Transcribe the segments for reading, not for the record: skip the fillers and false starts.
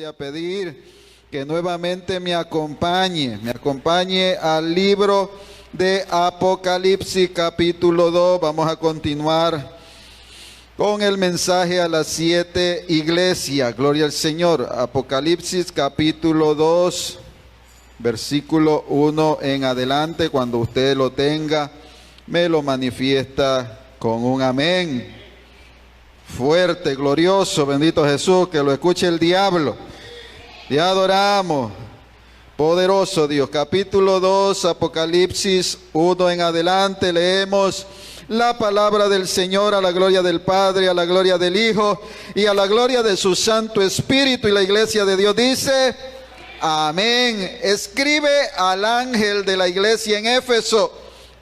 a pedir que nuevamente me acompañe al libro de Apocalipsis capítulo 2. Vamos a continuar con el mensaje a las 7 iglesias. Gloria al Señor. Apocalipsis capítulo 2, versículo 1 en adelante. Cuando usted lo tenga, me lo manifiesta con un amén. Fuerte, glorioso, bendito Jesús, que lo escuche el diablo. Te adoramos. Poderoso Dios. Capítulo 2, Apocalipsis 1 en adelante. Leemos la palabra del Señor, a la gloria del Padre, a la gloria del Hijo y a la gloria de su Santo Espíritu. Y la iglesia de Dios dice: amén. Escribe al ángel de la iglesia en Éfeso,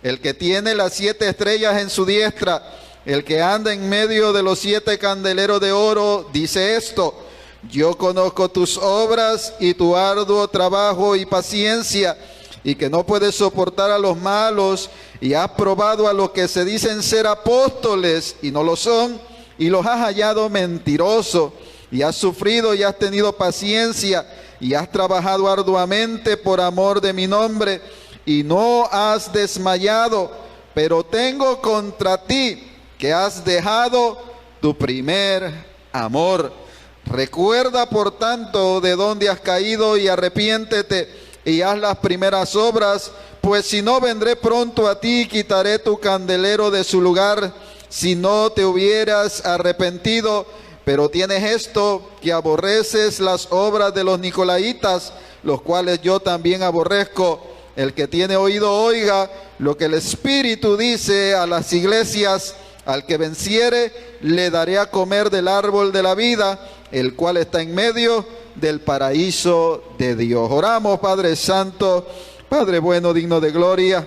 el que tiene las 7 estrellas en su diestra, el que anda en medio de los 7 candeleros de oro, dice esto: yo conozco tus obras y tu arduo trabajo y paciencia, y que no puedes soportar a los malos, y has probado a los que se dicen ser apóstoles y no lo son, y los has hallado mentirosos, y has sufrido y has tenido paciencia, y has trabajado arduamente por amor de mi nombre, y no has desmayado. Pero tengo contra ti que has dejado tu primer amor. Recuerda por tanto de dónde has caído y arrepiéntete y haz las primeras obras, pues si no, vendré pronto a ti y quitaré tu candelero de su lugar, si no te hubieras arrepentido. Pero tienes esto, que aborreces las obras de los nicolaitas, los cuales yo también aborrezco. El que tiene oído oiga lo que el Espíritu dice a las iglesias. Al que venciere, le daré a comer del árbol de la vida, el cual está en medio del paraíso de Dios. Oramos. Padre Santo, Padre bueno, digno de gloria,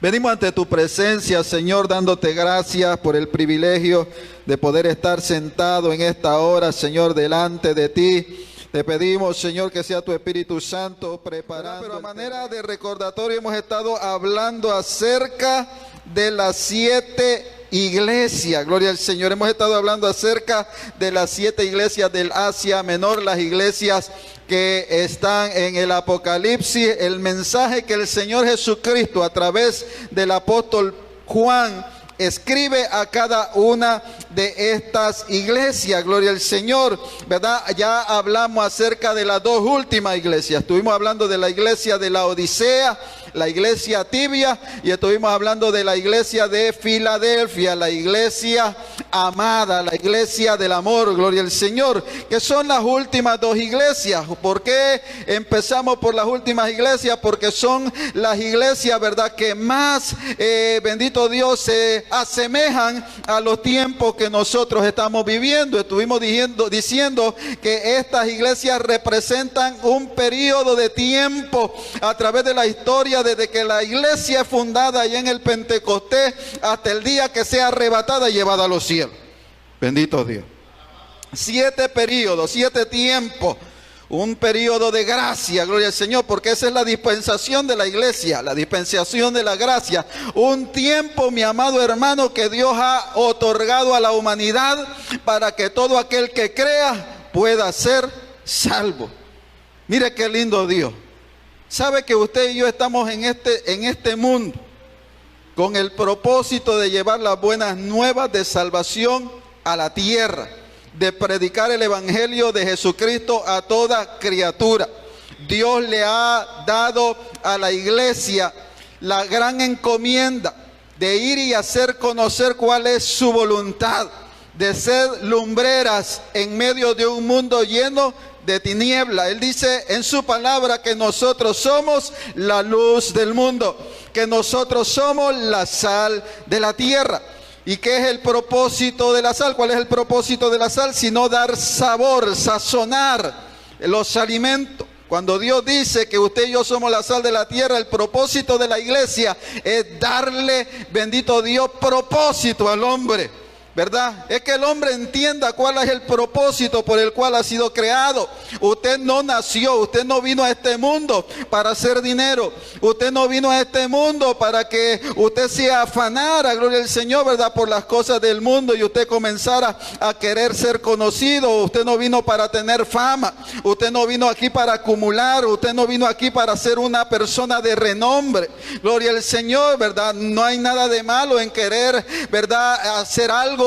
venimos ante tu presencia, Señor, dándote gracias por el privilegio de poder estar sentado en esta hora, Señor, delante de ti. Te pedimos, Señor, que sea tu Espíritu Santo preparando. Pero a manera de recordatorio hemos estado hablando acerca de las 7 iglesias. Gloria al Señor. Hemos estado hablando acerca de las 7 iglesias del Asia Menor, las iglesias que están en el Apocalipsis. El mensaje que el Señor Jesucristo a través del apóstol Juan escribe a cada una de estas iglesias. Gloria al Señor, ¿verdad? Ya hablamos acerca de las 2 últimas iglesias. Estuvimos hablando de la iglesia de la Odisea, la iglesia tibia, y estuvimos hablando de la iglesia de Filadelfia, la iglesia amada, la iglesia del amor. Gloria al Señor, que son las últimas 2 iglesias. ¿Por qué empezamos por las últimas iglesias? Porque son las iglesias, ¿verdad?, que más, bendito Dios, se asemejan a los tiempos que nosotros estamos viviendo. Estuvimos diciendo que estas iglesias representan un periodo de tiempo a través de la historia, desde que la iglesia es fundada allá en el Pentecostés hasta el día que sea arrebatada y llevada a los cielos. Bendito Dios. 7 periodos, 7 tiempos. Un periodo de gracia, gloria al Señor, porque esa es la dispensación de la iglesia, la dispensación de la gracia. Un tiempo, mi amado hermano, que Dios ha otorgado a la humanidad para que todo aquel que crea pueda ser salvo. Mire qué lindo Dios. Sabe que usted y yo estamos en este mundo con el propósito de llevar las buenas nuevas de salvación a la tierra, de predicar el evangelio de Jesucristo a toda criatura. Dios le ha dado a la iglesia la gran encomienda de ir y hacer conocer cuál es su voluntad, de ser lumbreras en medio de un mundo lleno de tiniebla. Él dice en su palabra que nosotros somos la luz del mundo, que nosotros somos la sal de la tierra. ¿Y qué es el propósito de la sal? ¿Cuál es el propósito de la sal? Sino dar sabor, sazonar los alimentos. Cuando Dios dice que usted y yo somos la sal de la tierra, el propósito de la iglesia es darle, bendito Dios, propósito al hombre. ¿verdad? Es que el hombre entienda cuál es el propósito por el cual ha sido creado. Usted no nació, usted no vino a este mundo para hacer dinero. Usted no vino a este mundo para que usted se afanara, gloria al Señor, ¿verdad? Por las cosas del mundo y usted comenzara a querer ser conocido. Usted no vino para tener fama. Usted no vino aquí para acumular. Usted no vino aquí para ser una persona de renombre. Gloria al Señor, ¿verdad? No hay nada de malo en querer, ¿verdad? Hacer algo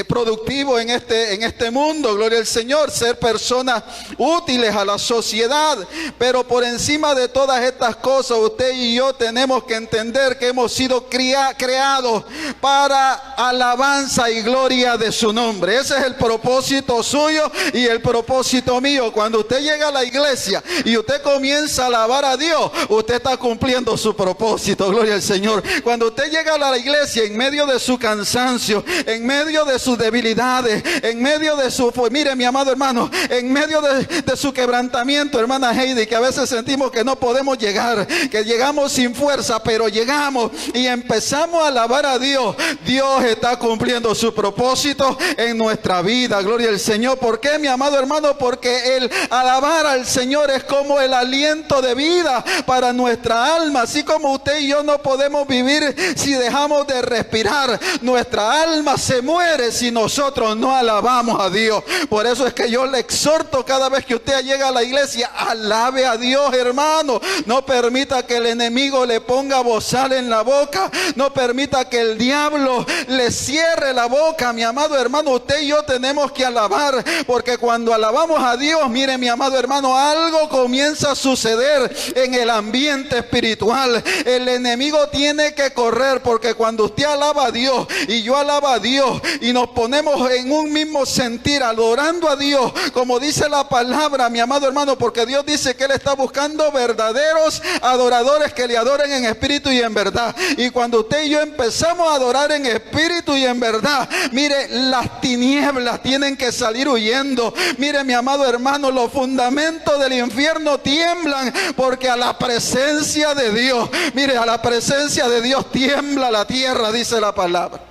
productivo en este mundo, gloria al Señor, ser personas útiles a la sociedad, pero por encima de todas estas cosas, usted y yo tenemos que entender que hemos sido creados para alabanza y gloria de su nombre. Ese es el propósito suyo y el propósito mío. Cuando usted llega a la iglesia y usted comienza a alabar a Dios, usted está cumpliendo su propósito, gloria al Señor. Cuando usted llega a la iglesia en medio de su cansancio, en medio de sus debilidades, en medio de su, mire mi amado hermano, en medio de su quebrantamiento, hermana Heidi, que a veces sentimos que no podemos llegar, que llegamos sin fuerza, pero llegamos y empezamos a alabar a Dios. Dios está cumpliendo su propósito en nuestra vida, gloria al Señor. ¿Por qué, mi amado hermano? Porque el alabar al Señor es como el aliento de vida para nuestra alma. Así como usted y yo no podemos vivir si dejamos de respirar, nuestra alma se muere si nosotros no alabamos a Dios. Por eso es que yo le exhorto cada vez que usted llega a la iglesia, alabe a Dios, hermano. No permita que el enemigo le ponga bozal en la boca. No permita que el diablo le cierre la boca, mi amado hermano. Usted y yo tenemos que alabar, porque cuando alabamos a Dios, mire mi amado hermano, algo comienza a suceder en el ambiente espiritual. El enemigo tiene que correr, porque cuando usted alaba a Dios y yo alaba a Dios y nos ponemos en un mismo sentir adorando a Dios, como dice la palabra, mi amado hermano, porque Dios dice que Él está buscando verdaderos adoradores que le adoren en espíritu y en verdad. Y cuando usted y yo empezamos a adorar en espíritu y en verdad, mire, las tinieblas tienen que salir huyendo. Mire mi amado hermano, los fundamentos del infierno tiemblan, porque a la presencia de Dios, mire, a la presencia de Dios tiembla la tierra, dice la palabra.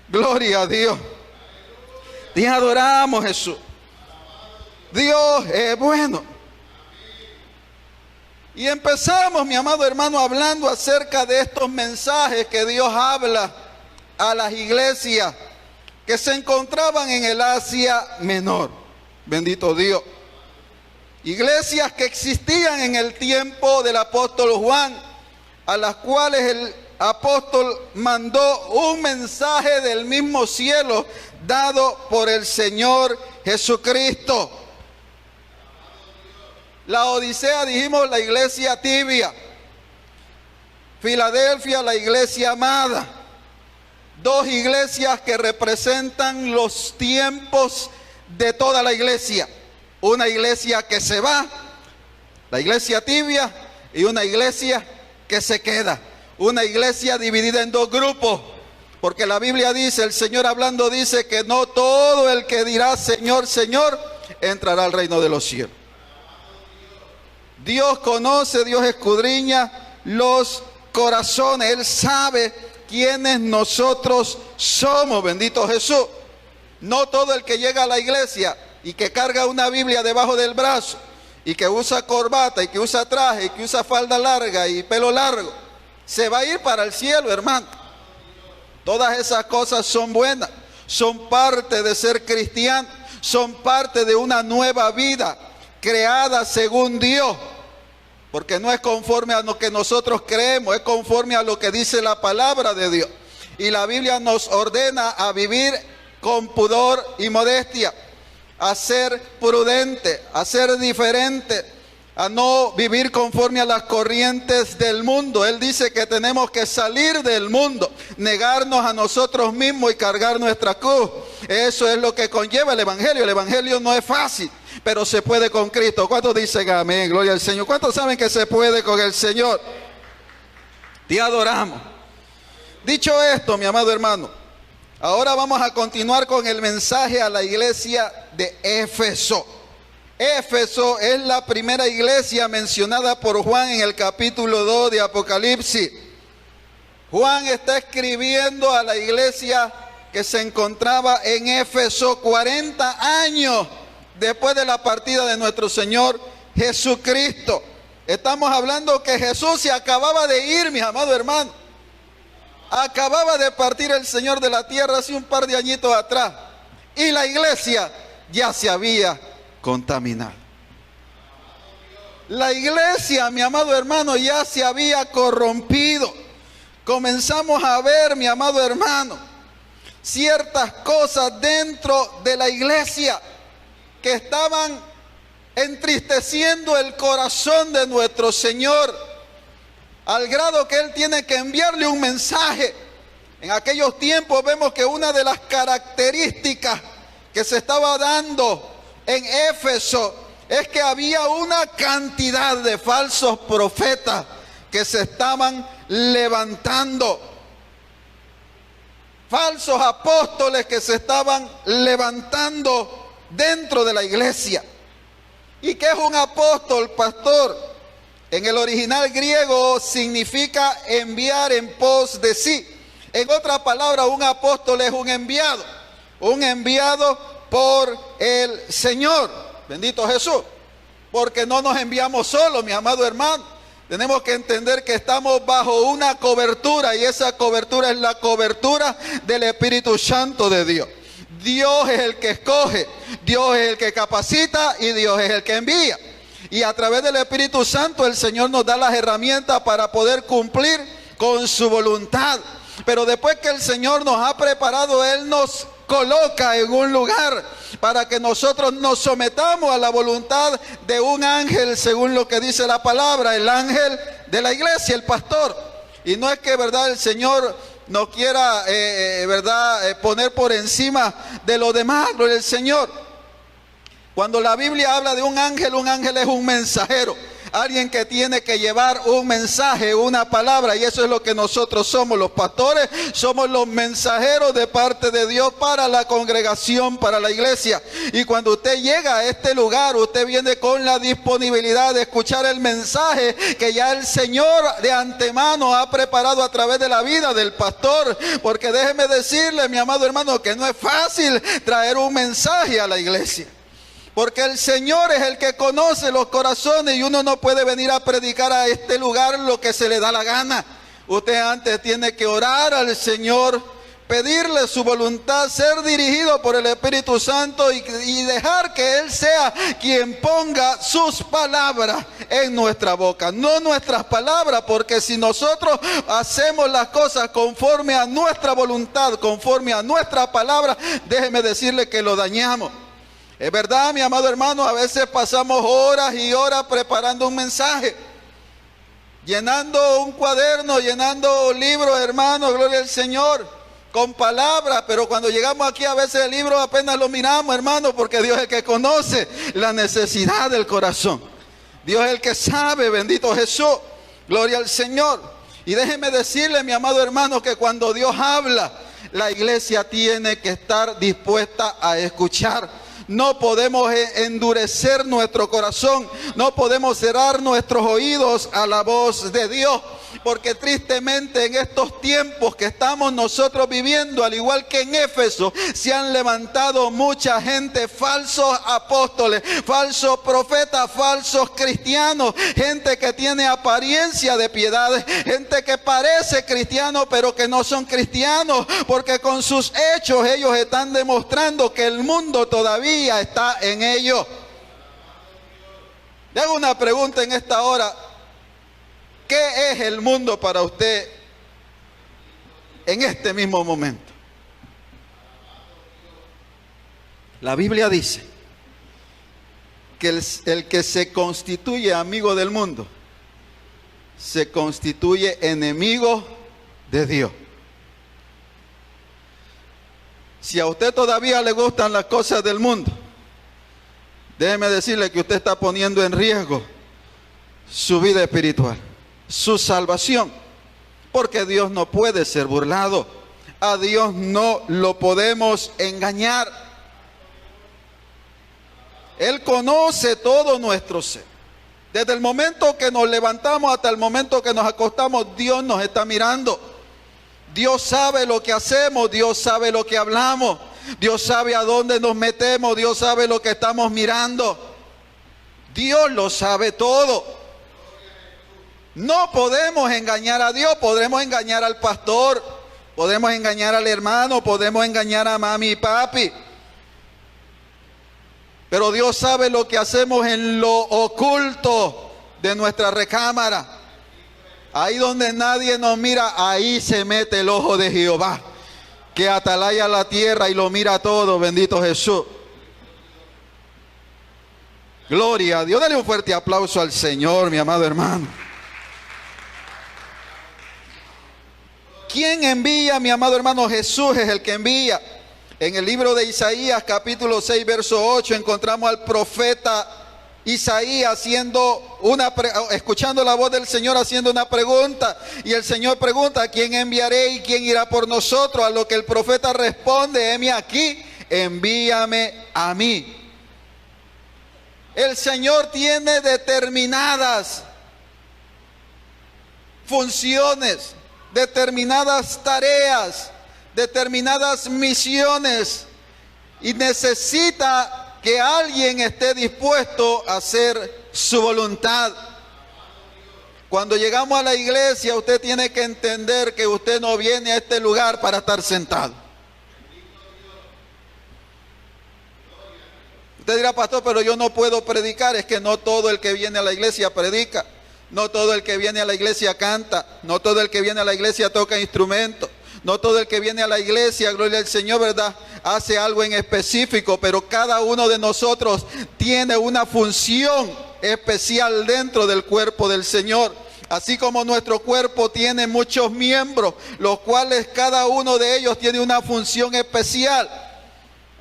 Gloria a Dios. Te adoramos, Jesús. Dios es bueno. Y empezamos, mi amado hermano, hablando acerca de estos mensajes que Dios habla a las iglesias que se encontraban en el Asia Menor. Bendito Dios. Iglesias que existían en el tiempo del apóstol Juan, a las cuales el apóstol mandó un mensaje del mismo cielo dado por el Señor Jesucristo. La Odisea, dijimos, la iglesia tibia. Filadelfia, la iglesia amada. Dos iglesias que representan los tiempos de toda la iglesia. Una iglesia que se va, la iglesia tibia, y una iglesia que se queda. Una iglesia dividida en dos grupos, porque la Biblia dice, el Señor hablando dice que no todo el que dirá Señor, Señor, entrará al reino de los cielos. Dios conoce, Dios escudriña los corazones. Él sabe quiénes nosotros somos, bendito Jesús. No todo el que llega a la iglesia y que carga una Biblia debajo del brazo y que usa corbata y que usa traje y que usa falda larga y pelo largo, se va a ir para el cielo, hermano. Todas esas cosas son buenas, son parte de ser cristiano, son parte de una nueva vida creada según Dios, porque no es conforme a lo que nosotros creemos, es conforme a lo que dice la palabra de Dios. Y la Biblia nos ordena a vivir con pudor y modestia, a ser prudente, a ser diferente, a no vivir conforme a las corrientes del mundo. Él dice que tenemos que salir del mundo, negarnos a nosotros mismos y cargar nuestra cruz. Eso es lo que conlleva el Evangelio. El Evangelio no es fácil, pero se puede con Cristo. ¿Cuántos dicen amén? Gloria al Señor. ¿Cuántos saben que se puede con el Señor? Te adoramos. Dicho esto, mi amado hermano, ahora vamos a continuar con el mensaje a la iglesia de Éfeso. Éfeso es la primera iglesia mencionada por Juan en el capítulo 2 de Apocalipsis. Juan está escribiendo a la iglesia que se encontraba en Éfeso 40 años después de la partida de nuestro Señor Jesucristo. Estamos hablando que Jesús se acababa de ir, mis amados hermanos. Acababa de partir el Señor de la tierra hace un par de añitos atrás. Y la iglesia ya se había contaminado. La iglesia, mi amado hermano, ya se había corrompido. Comenzamos a ver, mi amado hermano, ciertas cosas dentro de la iglesia que estaban entristeciendo el corazón de nuestro Señor, al grado que Él tiene que enviarle un mensaje. En aquellos tiempos vemos que una de las características que se estaba dando en Éfeso es que había una cantidad de falsos profetas que se estaban levantando. Falsos apóstoles que se estaban levantando dentro de la iglesia. ¿Y qué es un apóstol, pastor? En el original griego significa enviar en pos de sí. En otra palabra, un apóstol es un enviado por el Señor. Bendito Jesús, porque no nos enviamos solos, mi amado hermano. Tenemos que entender que estamos bajo una cobertura, y esa cobertura es la cobertura del Espíritu Santo de Dios. Dios es el que escoge, Dios es el que capacita y Dios es el que envía. Y a través del Espíritu Santo el Señor nos da las herramientas para poder cumplir con su voluntad. Pero después que el Señor nos ha preparado, Él nos coloca en un lugar para que nosotros nos sometamos a la voluntad de un ángel, según lo que dice la palabra, el ángel de la iglesia, el pastor. Y no es que, verdad, el Señor no quiera, poner por encima de lo demás, gloria al Señor. Cuando la Biblia habla de un ángel es un mensajero. Alguien que tiene que llevar un mensaje, una palabra, y eso es lo que nosotros somos, los pastores, somos los mensajeros de parte de Dios para la congregación, para la iglesia. Y cuando usted llega a este lugar, usted viene con la disponibilidad de escuchar el mensaje que ya el Señor de antemano ha preparado a través de la vida del pastor. Porque déjeme decirle, mi amado hermano, que no es fácil traer un mensaje a la iglesia. Porque el Señor es el que conoce los corazones, y uno no puede venir a predicar a este lugar lo que se le da la gana. Usted antes tiene que orar al Señor, pedirle su voluntad, ser dirigido por el Espíritu Santo y dejar que Él sea quien ponga sus palabras en nuestra boca. No nuestras palabras, porque si nosotros hacemos las cosas conforme a nuestra voluntad, conforme a nuestra palabra, déjeme decirle que lo dañamos. Es verdad, mi amado hermano, a veces pasamos horas y horas preparando un mensaje, llenando un cuaderno, llenando libros, hermano, gloria al Señor, con palabras, pero cuando llegamos aquí a veces el libro apenas lo miramos, hermano, porque Dios es el que conoce la necesidad del corazón. Dios es el que sabe, bendito Jesús, gloria al Señor. Y déjeme decirle, mi amado hermano, que cuando Dios habla, la iglesia tiene que estar dispuesta a escuchar. No podemos endurecer nuestro corazón, no podemos cerrar nuestros oídos a la voz de Dios, porque tristemente en estos tiempos que estamos nosotros viviendo, al igual que en Éfeso, se han levantado mucha gente, falsos apóstoles, falsos profetas, falsos cristianos, gente que tiene apariencia de piedad, gente que parece cristiano pero que no son cristianos, porque con sus hechos ellos están demostrando que el mundo todavía está en ellos. Le hago una pregunta en esta hora: ¿qué es el mundo para usted en este mismo momento? La Biblia dice que el que se constituye amigo del mundo se constituye enemigo de Dios. Si a usted todavía le gustan las cosas del mundo, déjeme decirle que usted está poniendo en riesgo su vida espiritual, su salvación, porque Dios no puede ser burlado. A Dios no lo podemos engañar. Él conoce todo nuestro ser. Desde el momento que nos levantamos hasta el momento que nos acostamos, Dios nos está mirando. Dios sabe lo que hacemos, Dios sabe lo que hablamos, Dios sabe a dónde nos metemos, Dios sabe lo que estamos mirando. Dios lo sabe todo. No podemos engañar a Dios, podremos engañar al pastor, podemos engañar al hermano, podemos engañar a mami y papi. Pero Dios sabe lo que hacemos en lo oculto de nuestra recámara. Ahí donde nadie nos mira, ahí se mete el ojo de Jehová, que atalaya la tierra y lo mira todo, bendito Jesús. Gloria a Dios. Dale un fuerte aplauso al Señor, mi amado hermano. ¿Quién envía, mi amado hermano? Jesús es el que envía. En el libro de Isaías, capítulo 6, verso 8, encontramos al profeta Isaías escuchando la voz del Señor haciendo una pregunta. Y el Señor pregunta: ¿a quién enviaré y quién irá por nosotros? A lo que el profeta responde: heme aquí, envíame a mí. El Señor tiene determinadas funciones, determinadas tareas, determinadas misiones, y necesita que alguien esté dispuesto a hacer su voluntad. Cuando llegamos a la iglesia, usted tiene que entender que usted no viene a este lugar para estar sentado. Usted dirá: pastor, pero yo no puedo predicar. Es que no todo el que viene a la iglesia predica. No todo el que viene a la iglesia canta. No todo el que viene a la iglesia toca instrumentos. No todo el que viene a la iglesia, gloria al Señor, ¿verdad?, hace algo en específico. Pero cada uno de nosotros tiene una función especial dentro del cuerpo del Señor. Así como nuestro cuerpo tiene muchos miembros, los cuales cada uno de ellos tiene una función especial.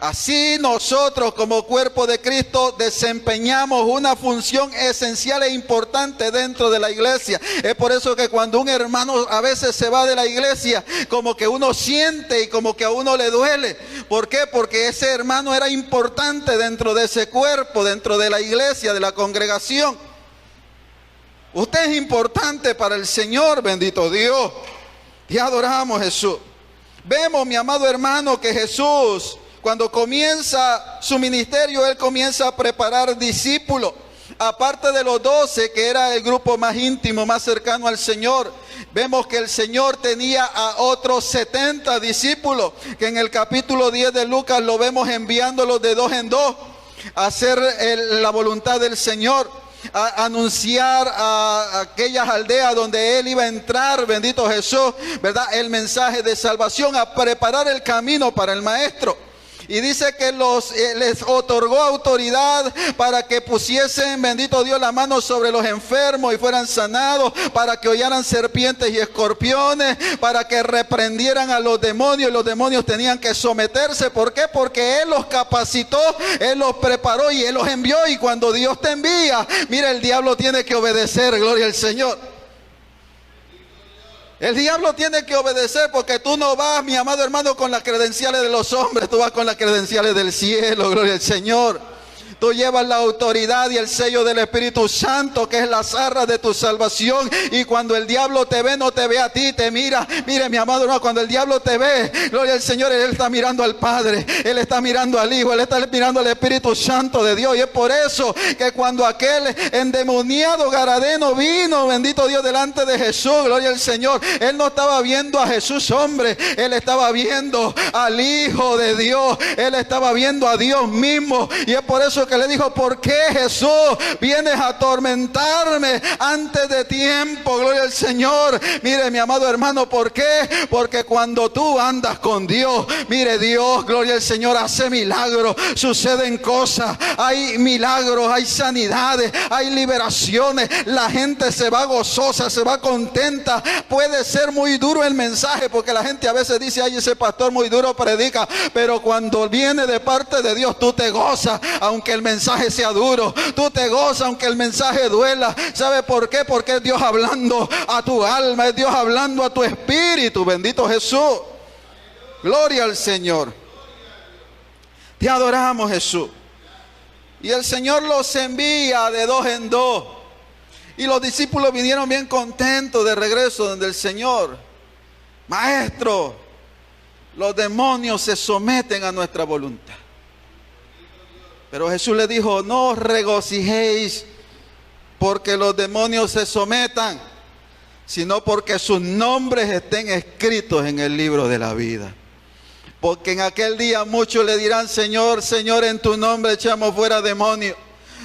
Así nosotros como cuerpo de Cristo desempeñamos una función esencial e importante dentro de la iglesia. Es por eso que cuando un hermano a veces se va de la iglesia, como que uno siente y como que a uno le duele. ¿Por qué? Porque ese hermano era importante dentro de ese cuerpo, dentro de la iglesia, de la congregación. Usted es importante para el Señor, bendito Dios. Y adoramos a Jesús. Vemos, mi amado hermano, que Jesús, cuando comienza su ministerio, Él comienza a preparar discípulos. Aparte de los 12, que era el grupo más íntimo, más cercano al Señor, vemos que el Señor tenía a otros 70 discípulos, que en el capítulo 10 de Lucas lo vemos enviándolos de 2 en 2 a hacer la voluntad del Señor, a anunciar a aquellas aldeas donde Él iba a entrar, bendito Jesús, ¿verdad?, el mensaje de salvación, a preparar el camino para el Maestro. Y dice que les otorgó autoridad para que pusiesen, bendito Dios, la mano sobre los enfermos y fueran sanados, para que hollaran serpientes y escorpiones, para que reprendieran a los demonios, y los demonios tenían que someterse. ¿Por qué? Porque Él los capacitó, Él los preparó y Él los envió. Y cuando Dios te envía, mira, el diablo tiene que obedecer, gloria al Señor. El diablo tiene que obedecer, porque tú no vas, mi amado hermano, con las credenciales de los hombres, tú vas con las credenciales del cielo, gloria al Señor. Tú llevas la autoridad y el sello del Espíritu Santo, que es las arras de tu salvación. Y cuando el diablo te ve, no te ve a ti, te mira. Mire, mi amado hermano, cuando el diablo te ve, gloria al Señor, Él está mirando al Padre, Él está mirando al Hijo, Él está mirando al Espíritu Santo de Dios. Y es por eso que cuando aquel endemoniado garadeno vino, bendito Dios, delante de Jesús, gloria al Señor, Él no estaba viendo a Jesús hombre, Él estaba viendo al Hijo de Dios, Él estaba viendo a Dios mismo. Y es por eso que le dijo: ¿por qué, Jesús, vienes a atormentarme antes de tiempo? Gloria al Señor. Mire, mi amado hermano, ¿por qué? Porque cuando tú andas con Dios, mire, Dios, gloria al Señor, hace milagros, suceden cosas, hay milagros, hay sanidades, hay liberaciones, la gente se va gozosa, se va contenta. Puede ser muy duro el mensaje, porque la gente a veces dice: ay, ese pastor muy duro predica, pero cuando viene de parte de Dios, tú te gozas, aunque el mensaje sea duro, tú te gozas aunque el mensaje duela. ¿Sabe por qué? Porque es Dios hablando a tu alma, es Dios hablando a tu espíritu, bendito Jesús. Gloria al Señor. Te adoramos, Jesús. Y el Señor los envía de 2 en 2. Y los discípulos vinieron bien contentos de regreso donde el Señor. maestro, los demonios se someten a nuestra voluntad. Pero Jesús le dijo, no os regocijéis porque los demonios se sometan, sino porque sus nombres estén escritos en el libro de la vida. Porque en aquel día muchos le dirán, Señor, Señor, en tu nombre echamos fuera demonios.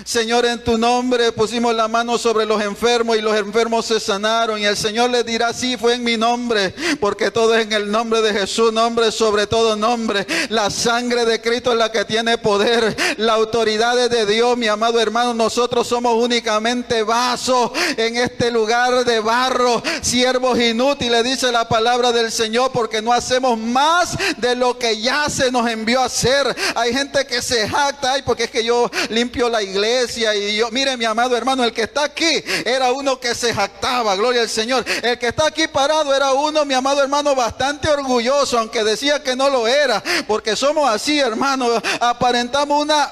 Señor, en tu nombre pusimos la mano sobre los enfermos y los enfermos se sanaron. Y el Señor les dirá, sí, fue en mi nombre, porque todo es en el nombre de Jesús, nombre sobre todo nombre. La sangre de Cristo es la que tiene poder. La autoridad es de Dios, mi amado hermano. Nosotros somos únicamente vasos en este lugar de barro, siervos inútiles, dice la palabra del Señor, porque no hacemos más de lo que ya se nos envió a hacer. Hay gente que se jacta, ay, porque es que yo limpio la iglesia. Y yo, mire mi amado hermano, el que está aquí era uno que se jactaba, gloria al Señor. El que está aquí parado era uno, mi amado hermano, bastante orgulloso, aunque decía que no lo era, porque somos así, hermano, aparentamos una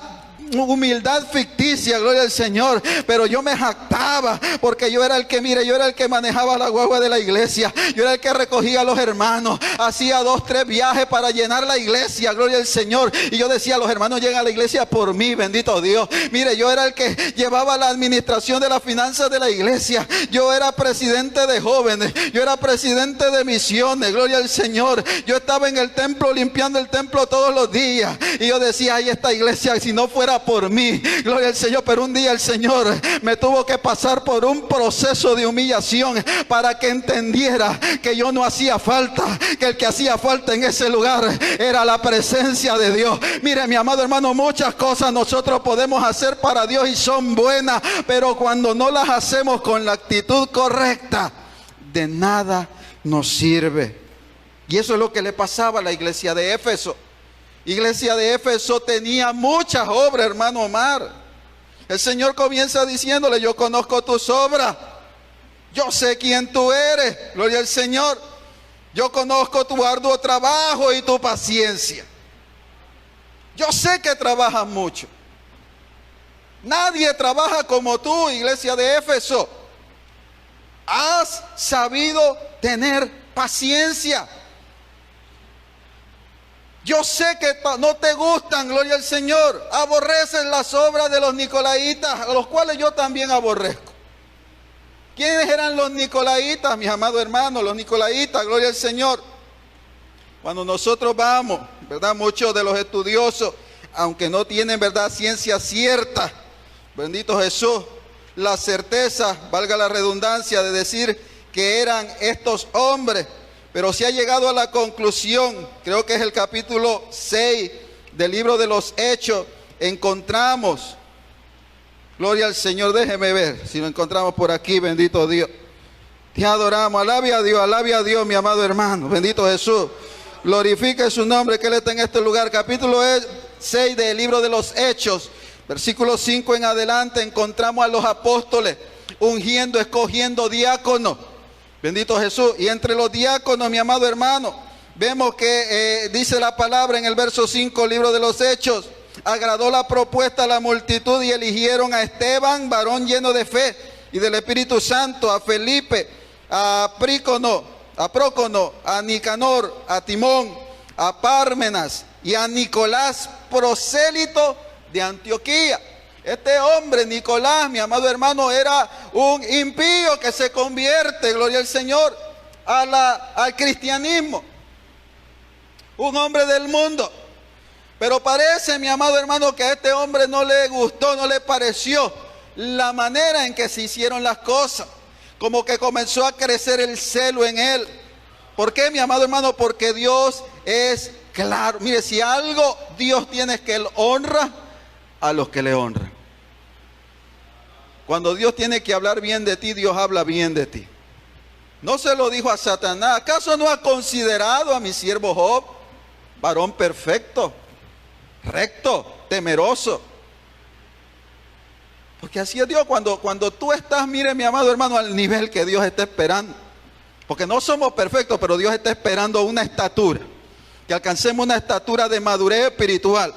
humildad ficticia, gloria al Señor, pero yo me jactaba porque yo era el que, mire, yo era el que manejaba la guagua de la iglesia, yo era el que recogía a los hermanos, hacía 2, 3 viajes para llenar la iglesia, gloria al Señor, y yo decía, los hermanos llegan a la iglesia por mí, bendito Dios. Mire, yo era el que llevaba la administración de las finanzas de la iglesia, yo era presidente de jóvenes, yo era presidente de misiones, gloria al Señor, yo estaba en el templo limpiando el templo todos los días, y yo decía, ay, esta iglesia, si no fuera por mí, gloria al Señor. Pero un día el Señor me tuvo que pasar por un proceso de humillación para que entendiera que yo no hacía falta, que el que hacía falta en ese lugar era la presencia de Dios. Mire mi amado hermano, muchas cosas nosotros podemos hacer para Dios y son buenas, pero cuando no las hacemos con la actitud correcta, de nada nos sirve. Y eso es lo que le pasaba a la iglesia de Éfeso. Iglesia de Éfeso tenía muchas obras, hermano Omar. El Señor comienza diciéndole, yo conozco tus obras, yo sé quién tú eres, gloria al Señor. Yo conozco tu arduo trabajo y tu paciencia. Yo sé que trabajas mucho. Nadie trabaja como tú, iglesia de Éfeso. Has sabido tener paciencia. Yo sé que no te gustan, gloria al Señor. Aborreces las obras de los nicolaitas, a los cuales yo también aborrezco. ¿Quiénes eran los nicolaitas, mis amados hermanos? Los nicolaitas, gloria al Señor. Cuando nosotros vamos, ¿verdad? Muchos de los estudiosos, aunque no tienen, ¿verdad?, ciencia cierta, bendito Jesús, la certeza, valga la redundancia, de decir que eran estos hombres. Pero se ha llegado a la conclusión, creo que es el capítulo 6 del libro de los Hechos, encontramos, gloria al Señor, déjeme ver si lo encontramos por aquí, bendito Dios. Te adoramos, alabe a Dios, mi amado hermano, bendito Jesús. Glorifique su nombre, que Él está en este lugar. Capítulo 6 del libro de los Hechos, versículo 5 en adelante, encontramos a los apóstoles ungiendo, escogiendo diáconos. Bendito Jesús. Y entre los diáconos, mi amado hermano, vemos que dice la palabra en el verso 5, libro de los Hechos, agradó la propuesta a la multitud y eligieron a Esteban, varón lleno de fe y del Espíritu Santo, a Felipe, a Prócono, a Nicanor, a Timón, a Pármenas y a Nicolás, prosélito de Antioquía. Este hombre, Nicolás, mi amado hermano, era un impío que se convierte, gloria al Señor, al cristianismo. Un hombre del mundo. Pero parece, mi amado hermano, que a este hombre no le gustó, no le pareció la manera en que se hicieron las cosas. Como que comenzó a crecer el celo en él. ¿Por qué, mi amado hermano? Porque Dios es claro. Mire, si algo Dios tiene es que Él honra a los que le honran. Cuando Dios tiene que hablar bien de ti, Dios habla bien de ti. No se lo dijo a Satanás. ¿Acaso no ha considerado a mi siervo Job, varón perfecto, recto, temeroso? Porque así es Dios. Cuando tú estás, mire mi amado hermano, al nivel que Dios está esperando. Porque no somos perfectos, pero Dios está esperando una estatura. Que alcancemos una estatura de madurez espiritual.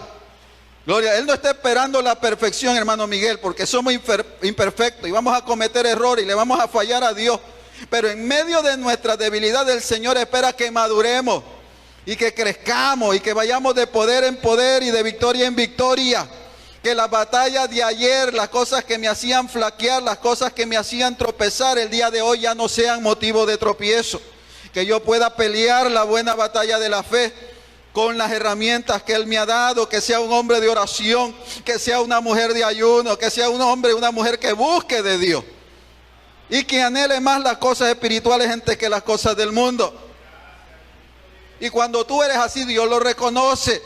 Gloria, Él no está esperando la perfección, hermano Miguel, porque somos imperfectos y vamos a cometer errores y le vamos a fallar a Dios. Pero en medio de nuestra debilidad, el Señor espera que maduremos y que crezcamos y que vayamos de poder en poder y de victoria en victoria. Que las batallas de ayer, las cosas que me hacían flaquear, las cosas que me hacían tropezar, el día de hoy ya no sean motivo de tropiezo. Que yo pueda pelear la buena batalla de la fe con las herramientas que Él me ha dado, que sea un hombre de oración, que sea una mujer de ayuno, que sea un hombre, una mujer que busque de Dios y que anhele más las cosas espirituales antes que las cosas del mundo. Y cuando tú eres así, Dios lo reconoce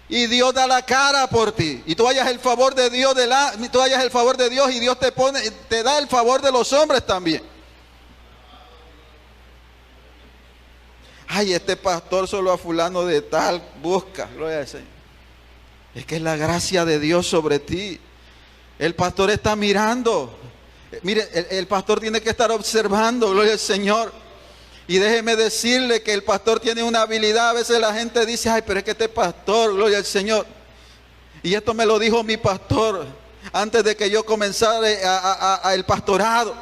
y Dios da la cara por ti, y tú hayas el favor de Dios, y Dios te da el favor de los hombres también. Ay, este pastor solo a fulano de tal busca, gloria al Señor. Es que es la gracia de Dios sobre ti. El pastor está mirando. Mire, el pastor tiene que estar observando, gloria al Señor. Y déjeme decirle que el pastor tiene una habilidad. A veces la gente dice, ay, pero es que este pastor, gloria al Señor. Y esto me lo dijo mi pastor antes de que yo comenzara el pastorado.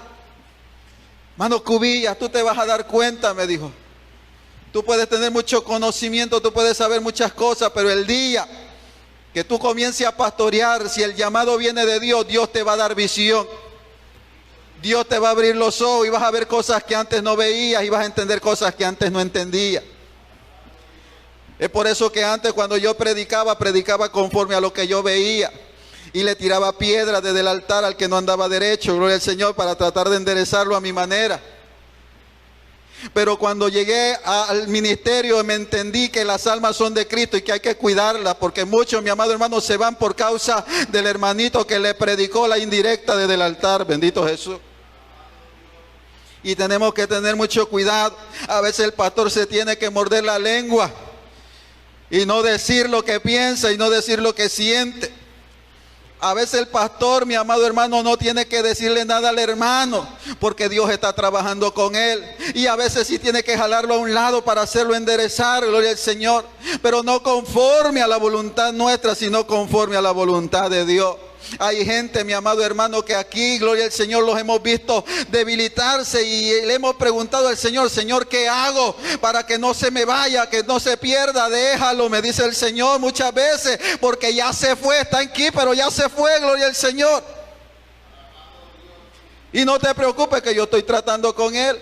Mano Cubillas, tú te vas a dar cuenta, me dijo. Tú puedes tener mucho conocimiento, tú puedes saber muchas cosas, pero el día que tú comiences a pastorear, si el llamado viene de Dios, Dios te va a dar visión. Dios te va a abrir los ojos y vas a ver cosas que antes no veías y vas a entender cosas que antes no entendías. Es por eso que antes cuando yo predicaba conforme a lo que yo veía y le tiraba piedras desde el altar al que no andaba derecho, gloria al Señor, para tratar de enderezarlo a mi manera. Pero cuando llegué al ministerio me entendí que las almas son de Cristo y que hay que cuidarlas, porque muchos, mi amado hermano, se van por causa del hermanito que le predicó la indirecta desde el altar. Bendito Jesús. Y tenemos que tener mucho cuidado. A veces el pastor se tiene que morder la lengua y no decir lo que piensa y no decir lo que siente. A veces el pastor, mi amado hermano, no tiene que decirle nada al hermano, porque Dios está trabajando con él. Y a veces sí tiene que jalarlo a un lado para hacerlo enderezar, gloria al Señor. Pero no conforme a la voluntad nuestra, sino conforme a la voluntad de Dios. Hay gente, mi amado hermano, que aquí, gloria al Señor, los hemos visto debilitarse y le hemos preguntado al Señor, Señor, ¿qué hago para que no se me vaya, que no se pierda? Déjalo, me dice el Señor muchas veces, porque ya se fue, está aquí, pero ya se fue, gloria al Señor. Y no te preocupes que yo estoy tratando con él.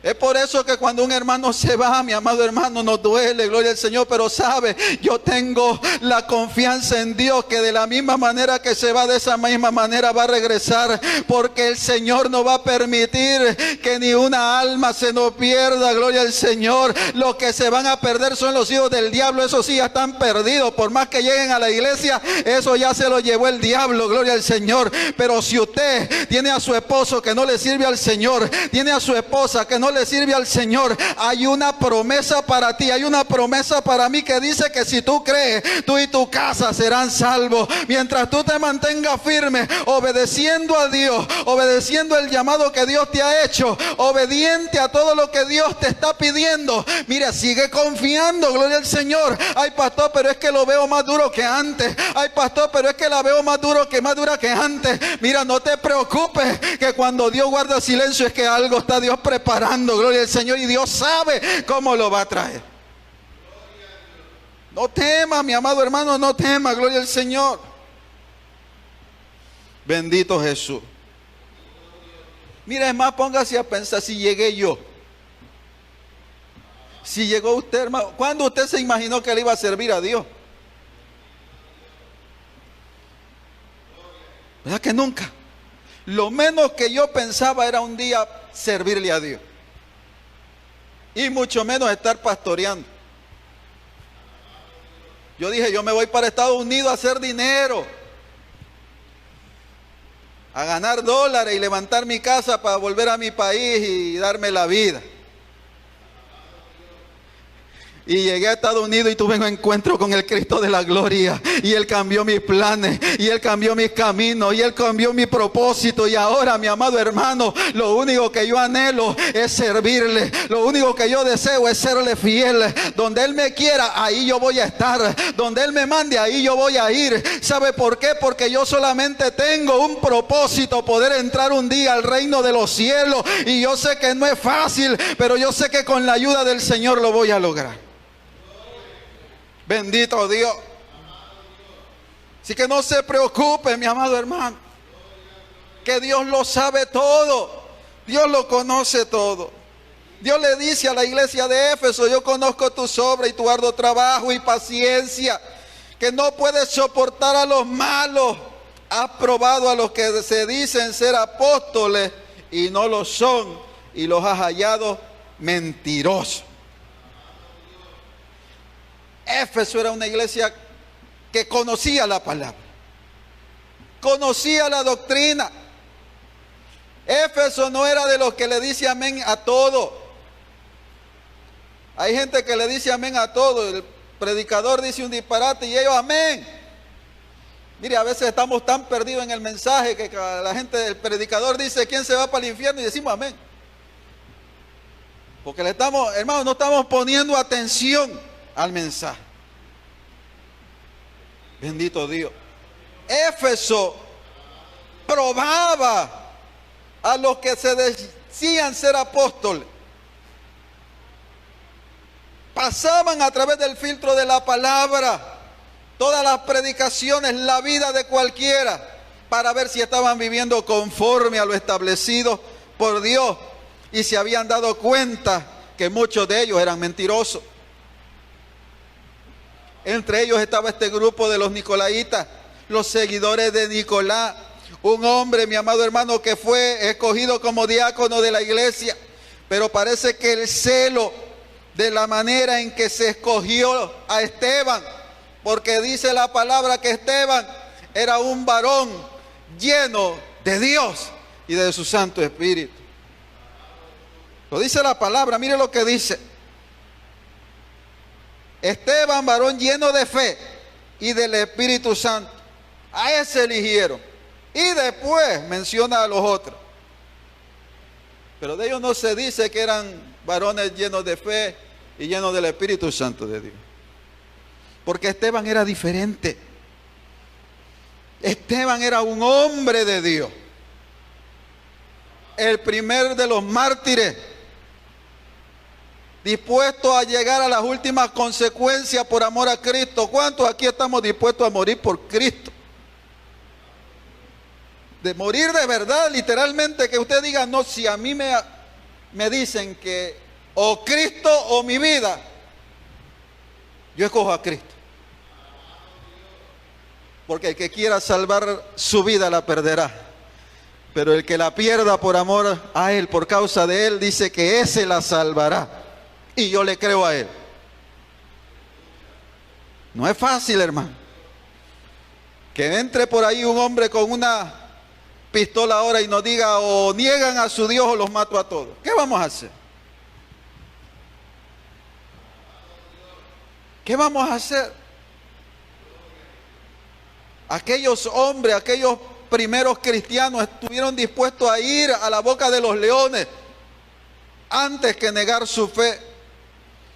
Es por eso que cuando un hermano se va, mi amado hermano, nos duele, gloria al Señor, pero sabe, yo tengo la confianza en Dios que de la misma manera que se va, de esa misma manera va a regresar, porque el Señor no va a permitir que ni una alma se nos pierda, gloria al Señor. Los que se van a perder son los hijos del diablo, esos sí ya están perdidos, por más que lleguen a la iglesia, eso ya se lo llevó el diablo, gloria al Señor. Pero si usted tiene a su esposo que no le sirve al Señor, tiene a su esposa que no le sirve al Señor, hay una promesa para ti, hay una promesa para mí que dice que si tú crees, tú y tu casa serán salvos. Mientras tú te mantengas firme, obedeciendo a Dios, obedeciendo el llamado que Dios te ha hecho, obediente a todo lo que Dios te está pidiendo, mira, sigue confiando, gloria al Señor. Ay, pastor, pero es que lo veo más duro que antes. Ay, pastor, pero es que la veo más dura que antes. Mira, no te preocupes, que cuando Dios guarda silencio es que algo está Dios preparando, gloria al Señor, y Dios sabe cómo lo va a traer. No temas, mi amado hermano, no temas, gloria al Señor. Bendito Jesús. Mira, es más, póngase a pensar, si llegué yo, si llegó usted, hermano, ¿cuándo usted se imaginó que le iba a servir a Dios? ¿Verdad que nunca? Lo menos que yo pensaba era un día servirle a Dios. Y mucho menos estar pastoreando. Yo dije, yo me voy para Estados Unidos a hacer dinero, a ganar dólares y levantar mi casa para volver a mi país y darme la vida. Y llegué a Estados Unidos y tuve un encuentro con el Cristo de la gloria. Y Él cambió mis planes. Y Él cambió mis caminos. Y Él cambió mi propósito. Y ahora, mi amado hermano, lo único que yo anhelo es servirle. Lo único que yo deseo es serle fiel. Donde Él me quiera, ahí yo voy a estar. Donde Él me mande, ahí yo voy a ir. ¿Sabe por qué? Porque yo solamente tengo un propósito: poder entrar un día al reino de los cielos. Y yo sé que no es fácil, pero yo sé que con la ayuda del Señor lo voy a lograr. Bendito Dios. Así que no se preocupe, mi amado hermano, que Dios lo sabe todo. Dios lo conoce todo. Dios le dice a la iglesia de Éfeso: yo conozco tus obras y tu arduo trabajo y paciencia, que no puedes soportar a los malos. Has probado a los que se dicen ser apóstoles y no lo son, y los has hallado mentirosos. Éfeso era una iglesia que conocía la palabra, conocía la doctrina. Éfeso no era de los que le dice amén a todo. Hay gente que le dice amén a todo. El predicador dice un disparate y ellos amén. Mire, a veces estamos tan perdidos en el mensaje que la gente, el predicador dice quién se va para el infierno y decimos amén. Porque hermanos, no estamos poniendo atención al mensaje. Bendito Dios. Éfeso probaba a los que se decían ser apóstoles. Pasaban a través del filtro de la palabra todas las predicaciones, la vida de cualquiera, para ver si estaban viviendo conforme a lo establecido por Dios, y se habían dado cuenta que muchos de ellos eran mentirosos. Entre ellos estaba este grupo de los nicolaitas, los seguidores de Nicolás, un hombre, mi amado hermano, que fue escogido como diácono de la iglesia, pero parece que el celo de la manera en que se escogió a Esteban, porque dice la palabra que Esteban era un varón lleno de Dios y de su Santo Espíritu. Lo dice la palabra, mire lo que dice. Esteban, varón lleno de fe y del Espíritu Santo. A ese eligieron. Y después menciona a los otros. Pero de ellos no se dice que eran varones llenos de fe y llenos del Espíritu Santo de Dios. Porque Esteban era diferente. Esteban era un hombre de Dios. El primer de los mártires, dispuesto a llegar a las últimas consecuencias por amor a Cristo. ¿Cuántos aquí estamos dispuestos a morir por Cristo? De morir de verdad, literalmente, que usted diga: no, si a mí me dicen que o Cristo o mi vida, yo escojo a Cristo. Porque el que quiera salvar su vida la perderá, pero el que la pierda por amor a Él, por causa de Él, dice que ese la salvará. Y yo le creo a Él. No es fácil, hermano, que entre por ahí un hombre con una pistola ahora y nos diga: o niegan a su Dios o los mato a todos. ¿Qué vamos a hacer? ¿Qué vamos a hacer? Aquellos hombres, aquellos primeros cristianos estuvieron dispuestos a ir a la boca de los leones antes que negar su fe.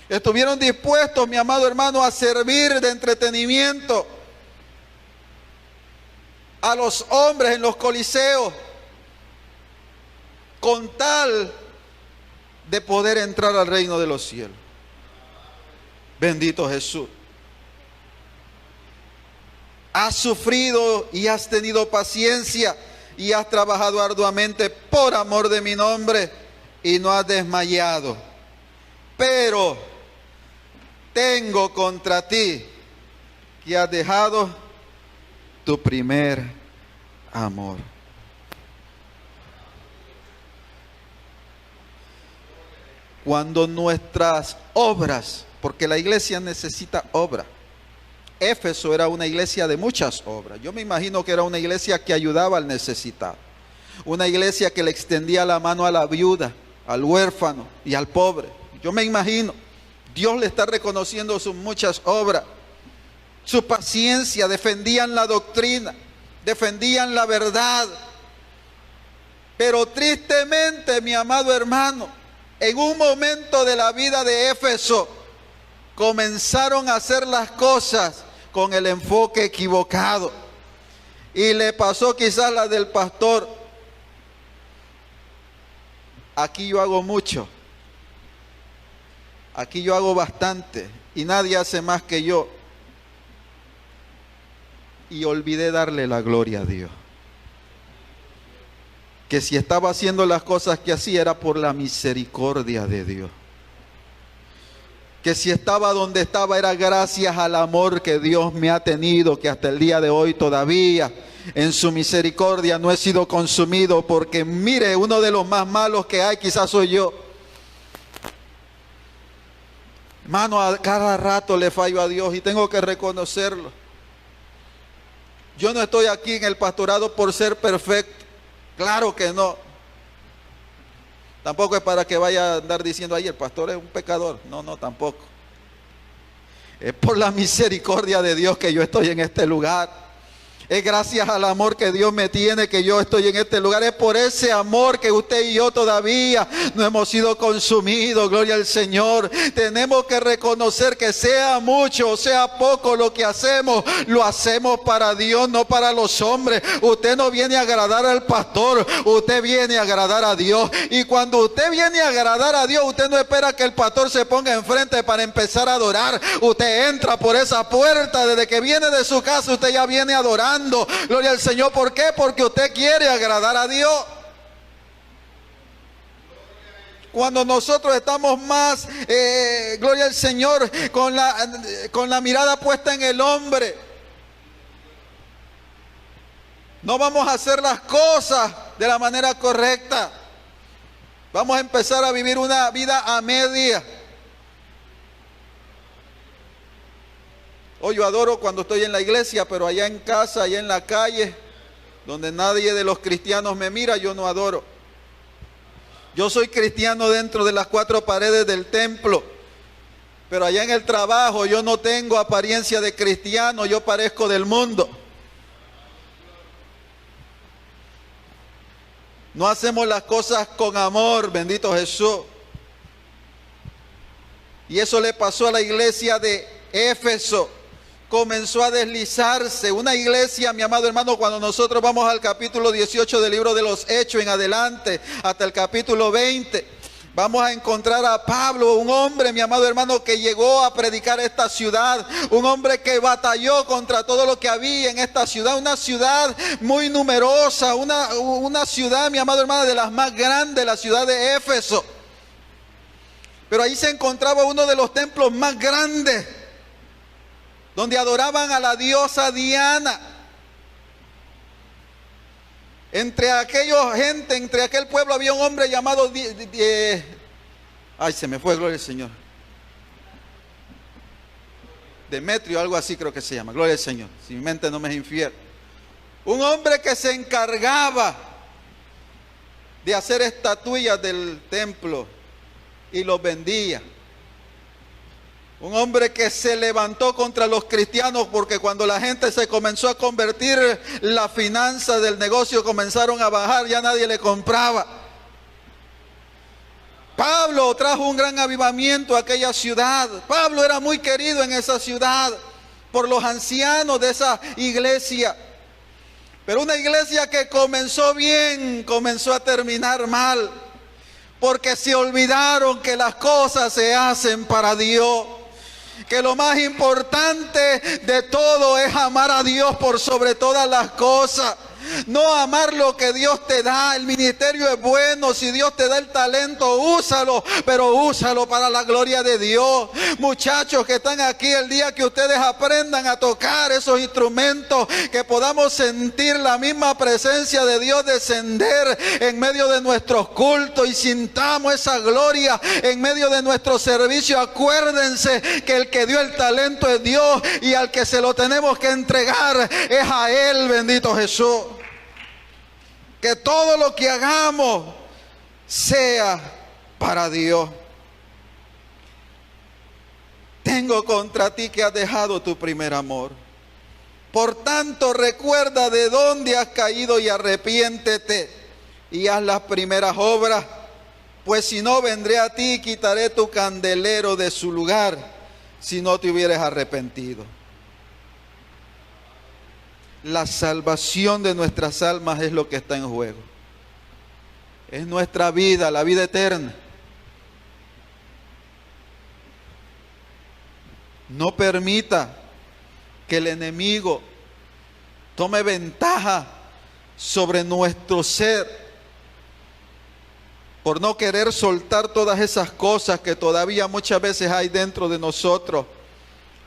Estuvieron dispuestos, mi amado hermano, a servir de entretenimiento a los hombres en los coliseos con tal de poder entrar al reino de los cielos. Bendito Jesús. Has sufrido y has tenido paciencia y has trabajado arduamente por amor de mi nombre y no has desmayado. Pero tengo contra ti que has dejado tu primer amor. Cuando nuestras obras, porque la iglesia necesita obra. Éfeso era una iglesia de muchas obras. Yo me imagino que era una iglesia que ayudaba al necesitado, una iglesia que le extendía la mano a la viuda, al huérfano y al pobre. Yo me imagino, Dios le está reconociendo sus muchas obras, su paciencia, defendían la doctrina, defendían la verdad. Pero tristemente, mi amado hermano, en un momento de la vida de Éfeso, comenzaron a hacer las cosas con el enfoque equivocado. Y le pasó quizás la del pastor. Aquí yo hago mucho. Aquí yo hago bastante. Y nadie hace más que yo. Y olvidé darle la gloria a Dios. Que si estaba haciendo las cosas que hacía era por la misericordia de Dios. Que si estaba donde estaba era gracias al amor que Dios me ha tenido, que hasta el día de hoy todavía en su misericordia no he sido consumido, porque mire, uno de los más malos que hay quizás soy yo. Hermano, a cada rato le fallo a Dios y tengo que reconocerlo. Yo no estoy aquí en el pastorado por ser perfecto, claro que no. Tampoco es para que vaya a andar diciendo, ahí el pastor es un pecador. No, tampoco. Es por la misericordia de Dios que yo estoy en este lugar. Es gracias al amor que Dios me tiene que yo estoy en este lugar. Es por ese amor que usted y yo todavía no hemos sido consumidos. Gloria al Señor. Tenemos que reconocer que sea mucho o sea poco lo que hacemos, lo hacemos para Dios, no para los hombres. Usted no viene a agradar al pastor, usted viene a agradar a Dios. Y cuando usted viene a agradar a Dios, usted no espera que el pastor se ponga enfrente para empezar a adorar. Usted entra por esa puerta, desde que viene de su casa, usted ya viene adorando. Gloria al Señor. ¿Por qué? Porque usted quiere agradar a Dios. Cuando nosotros estamos más, gloria al Señor, con la mirada puesta en el hombre, no vamos a hacer las cosas de la manera correcta. Vamos a empezar a vivir una vida a media. Hoy yo adoro cuando estoy en la iglesia, pero allá en casa, allá en la calle, donde nadie de los cristianos me mira, yo no adoro. Yo soy cristiano dentro de las cuatro paredes del templo, pero allá en el trabajo yo no tengo apariencia de cristiano, yo parezco del mundo. No hacemos las cosas con amor, bendito Jesús. Y eso le pasó a la iglesia de Éfeso. Comenzó a deslizarse. Una iglesia, mi amado hermano, cuando nosotros vamos al capítulo 18 del libro de los Hechos en adelante, hasta el capítulo 20, vamos a encontrar a Pablo, un hombre, mi amado hermano, que llegó a predicar esta ciudad, un hombre que batalló contra todo lo que había en esta ciudad, una ciudad muy numerosa, una ciudad, mi amado hermano, de las más grandes, la ciudad de Éfeso. Pero ahí se encontraba uno de los templos más grandes, donde adoraban a la diosa Diana. Entre aquel pueblo había un hombre llamado, se me fue, gloria al Señor. Demetrio, algo así creo que se llama, gloria al Señor, si mi mente no me es infiel. Un hombre que se encargaba de hacer estatuillas del templo y los vendía. Un hombre que se levantó contra los cristianos, porque cuando la gente se comenzó a convertir, las finanzas del negocio comenzaron a bajar, ya nadie le compraba. Pablo trajo un gran avivamiento a aquella ciudad. Pablo era muy querido en esa ciudad por los ancianos de esa iglesia. Pero una iglesia que comenzó bien, comenzó a terminar mal, porque se olvidaron que las cosas se hacen para Dios. Que lo más importante de todo es amar a Dios por sobre todas las cosas. No amar lo que Dios te da. El ministerio es bueno. Si Dios te da el talento, úsalo, pero úsalo para la gloria de Dios. Muchachos que están aquí, el día que ustedes aprendan a tocar esos instrumentos, que podamos sentir la misma presencia de Dios descender en medio de nuestros cultos y sintamos esa gloria en medio de nuestro servicio. Acuérdense que el que dio el talento es Dios, y al que se lo tenemos que entregar es a Él, bendito Jesús. Que todo lo que hagamos sea para Dios. tengo contra ti que has dejado tu primer amor. Por tanto, recuerda de dónde has caído y arrepiéntete y haz las primeras obras, pues si no, vendré a ti y quitaré tu candelero de su lugar, si no te hubieras arrepentido. La salvación de nuestras almas es lo que está en juego. Es nuestra vida, la vida eterna. No permita que el enemigo tome ventaja sobre nuestro ser por no querer soltar todas esas cosas que todavía muchas veces hay dentro de nosotros.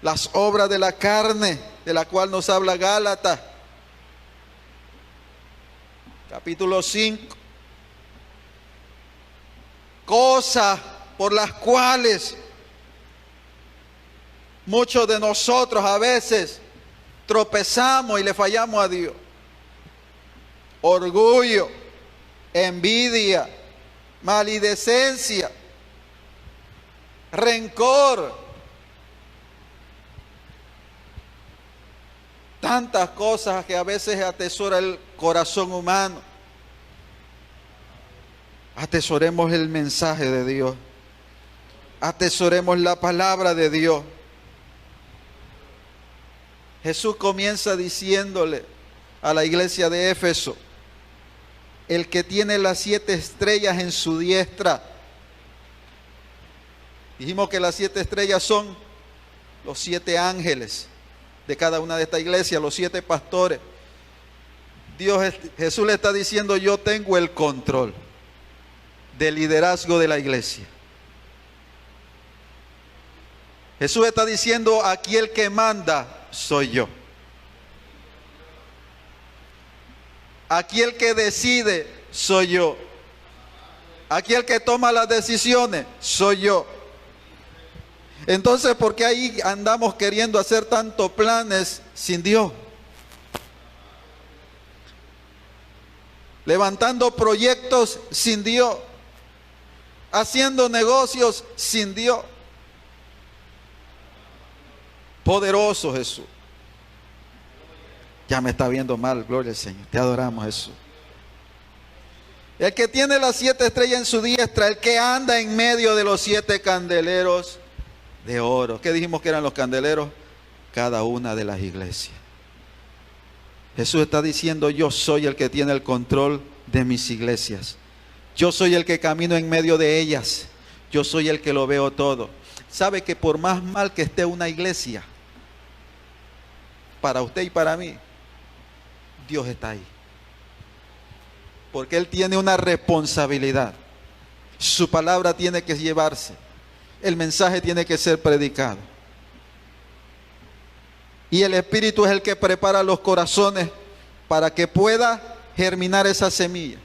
Las obras de la carne, de la cual nos habla Gálatas, capítulo 5. Cosas por las cuales muchos de nosotros a veces tropezamos y le fallamos a Dios. Orgullo, envidia, maledicencia, rencor. Tantas cosas que a veces atesora el corazón humano. Atesoremos el mensaje de Dios. Atesoremos la palabra de Dios. Jesús comienza diciéndole a la iglesia de Éfeso: el que tiene las 7 estrellas en su diestra. Dijimos que las 7 estrellas son los 7 ángeles de cada una de estas iglesias, los 7 pastores. Jesús le está diciendo: yo tengo el control del liderazgo de la iglesia. Jesús está diciendo: aquí el que manda soy yo. Aquí el que decide soy yo. Aquí el que toma las decisiones soy yo. Entonces, ¿por qué ahí andamos queriendo hacer tantos planes sin Dios? Levantando proyectos sin Dios. Haciendo negocios sin Dios. Poderoso Jesús. Ya me está viendo mal, gloria al Señor. Te adoramos, Jesús. El que tiene las 7 estrellas en su diestra, el que anda en medio de los 7 candeleros de oro. ¿Qué dijimos que eran los candeleros? Cada una de las iglesias. Jesús está diciendo: yo soy el que tiene el control de mis iglesias. Yo soy el que camino en medio de ellas. Yo soy el que lo veo todo. ¿Sabe que por más mal que esté una iglesia, para usted y para mí, Dios está ahí? Porque Él tiene una responsabilidad. Su palabra tiene que llevarse. El mensaje tiene que ser predicado. Y el Espíritu es el que prepara los corazones para que pueda germinar esa semilla.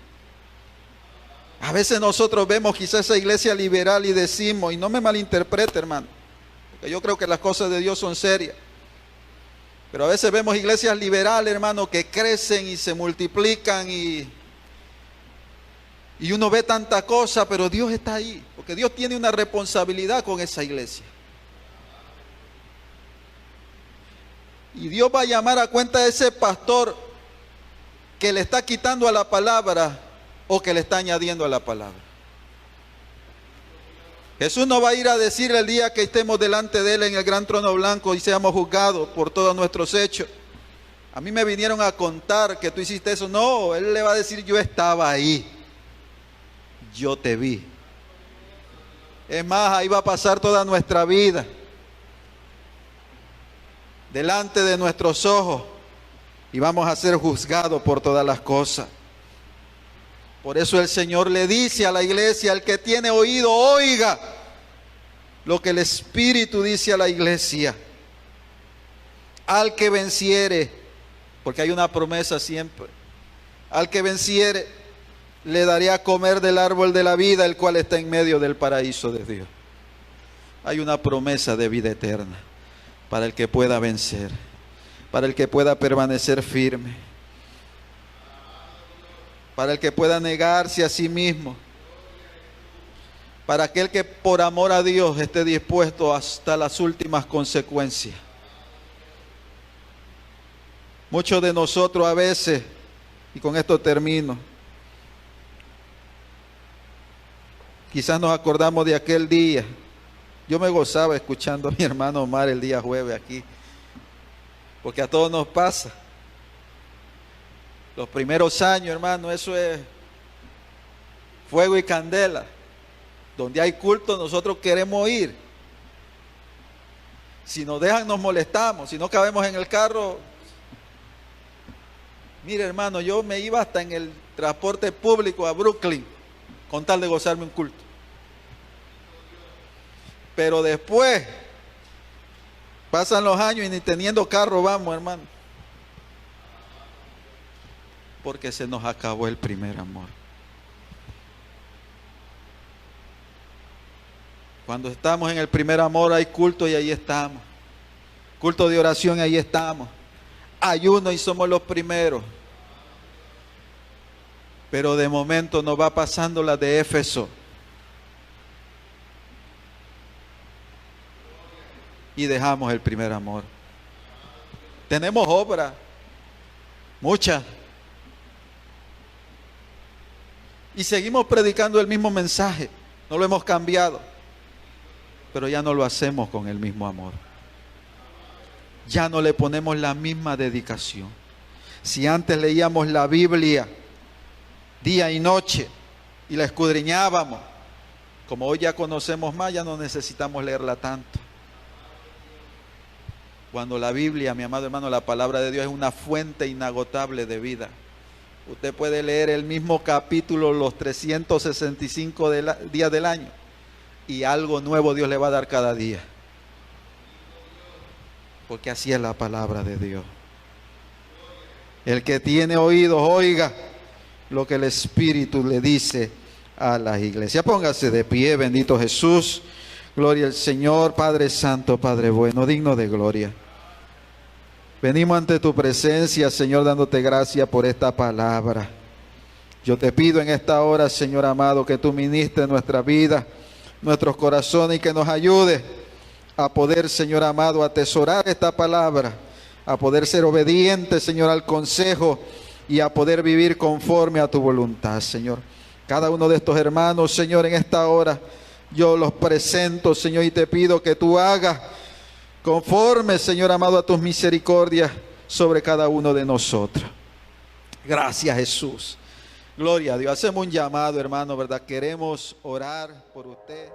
A veces nosotros vemos quizás esa iglesia liberal y decimos, y no me malinterprete, hermano, porque yo creo que las cosas de Dios son serias. Pero a veces vemos iglesias liberales, hermano, que crecen y se multiplican y uno ve tanta cosa, pero Dios está ahí, porque Dios tiene una responsabilidad con esa iglesia. Y Dios va a llamar a cuenta a ese pastor que le está quitando a la palabra o que le está añadiendo a la palabra. Jesús no va a ir a decir el día que estemos delante de Él en el gran trono blanco y seamos juzgados por todos nuestros hechos: a mí me vinieron a contar que tú hiciste eso. No, Él le va a decir: yo estaba ahí, yo te vi. Es más, ahí va a pasar toda nuestra vida delante de nuestros ojos y vamos a ser juzgados por todas las cosas. Por eso el Señor le dice a la iglesia: el que tiene oído, oiga lo que el Espíritu dice a la iglesia. Al que venciere, porque hay una promesa siempre: al que venciere, le daré a comer del árbol de la vida, el cual está en medio del paraíso de Dios. Hay una promesa de vida eterna para el que pueda vencer, para el que pueda permanecer firme, para el que pueda negarse a sí mismo, para aquel que por amor a Dios esté dispuesto hasta las últimas consecuencias. Muchos de nosotros a veces, y con esto termino, quizás nos acordamos de aquel día. Yo me gozaba escuchando a mi hermano Omar el día jueves aquí, porque a todos nos pasa. Los primeros años, hermano, eso es fuego y candela. Donde hay culto nosotros queremos ir. Si nos dejan nos molestamos, si no cabemos en el carro. Mire, hermano, yo me iba hasta en el transporte público a Brooklyn con tal de gozarme un culto. Pero después pasan los años y ni teniendo carro vamos, hermano, porque se nos acabó el primer amor. Cuando estamos en el primer amor hay culto y ahí estamos. Culto de oración y ahí estamos. Ayuno y somos los primeros. Pero de momento nos va pasando la de Éfeso. Y dejamos el primer amor. Tenemos obra, muchas. Y seguimos predicando el mismo mensaje. No lo hemos cambiado. Pero ya no lo hacemos con el mismo amor. Ya no le ponemos la misma dedicación. Si antes leíamos la Biblia día y noche y la escudriñábamos, como hoy ya conocemos más, ya no necesitamos leerla tanto. Cuando la Biblia, mi amado hermano, la palabra de Dios es una fuente inagotable de vida. Usted puede leer el mismo capítulo los 365 días del año y algo nuevo Dios le va a dar cada día. Porque así es la palabra de Dios. El que tiene oídos, oiga lo que el Espíritu le dice a las iglesias. Póngase de pie, bendito Jesús. Gloria al Señor, Padre Santo, Padre bueno, digno de gloria. Venimos ante tu presencia, Señor, dándote gracias por esta palabra. Yo te pido en esta hora, Señor amado, que tú ministres nuestra vida, nuestros corazones y que nos ayude a poder, Señor amado, atesorar esta palabra, a poder ser obedientes, Señor, al consejo y a poder vivir conforme a tu voluntad, Señor. Cada uno de estos hermanos, Señor, en esta hora, yo los presento, Señor, y te pido que tú hagas conforme, Señor amado, a tus misericordias sobre cada uno de nosotros. Gracias, Jesús. Gloria a Dios. Hacemos un llamado, hermano, ¿verdad? Queremos orar por usted.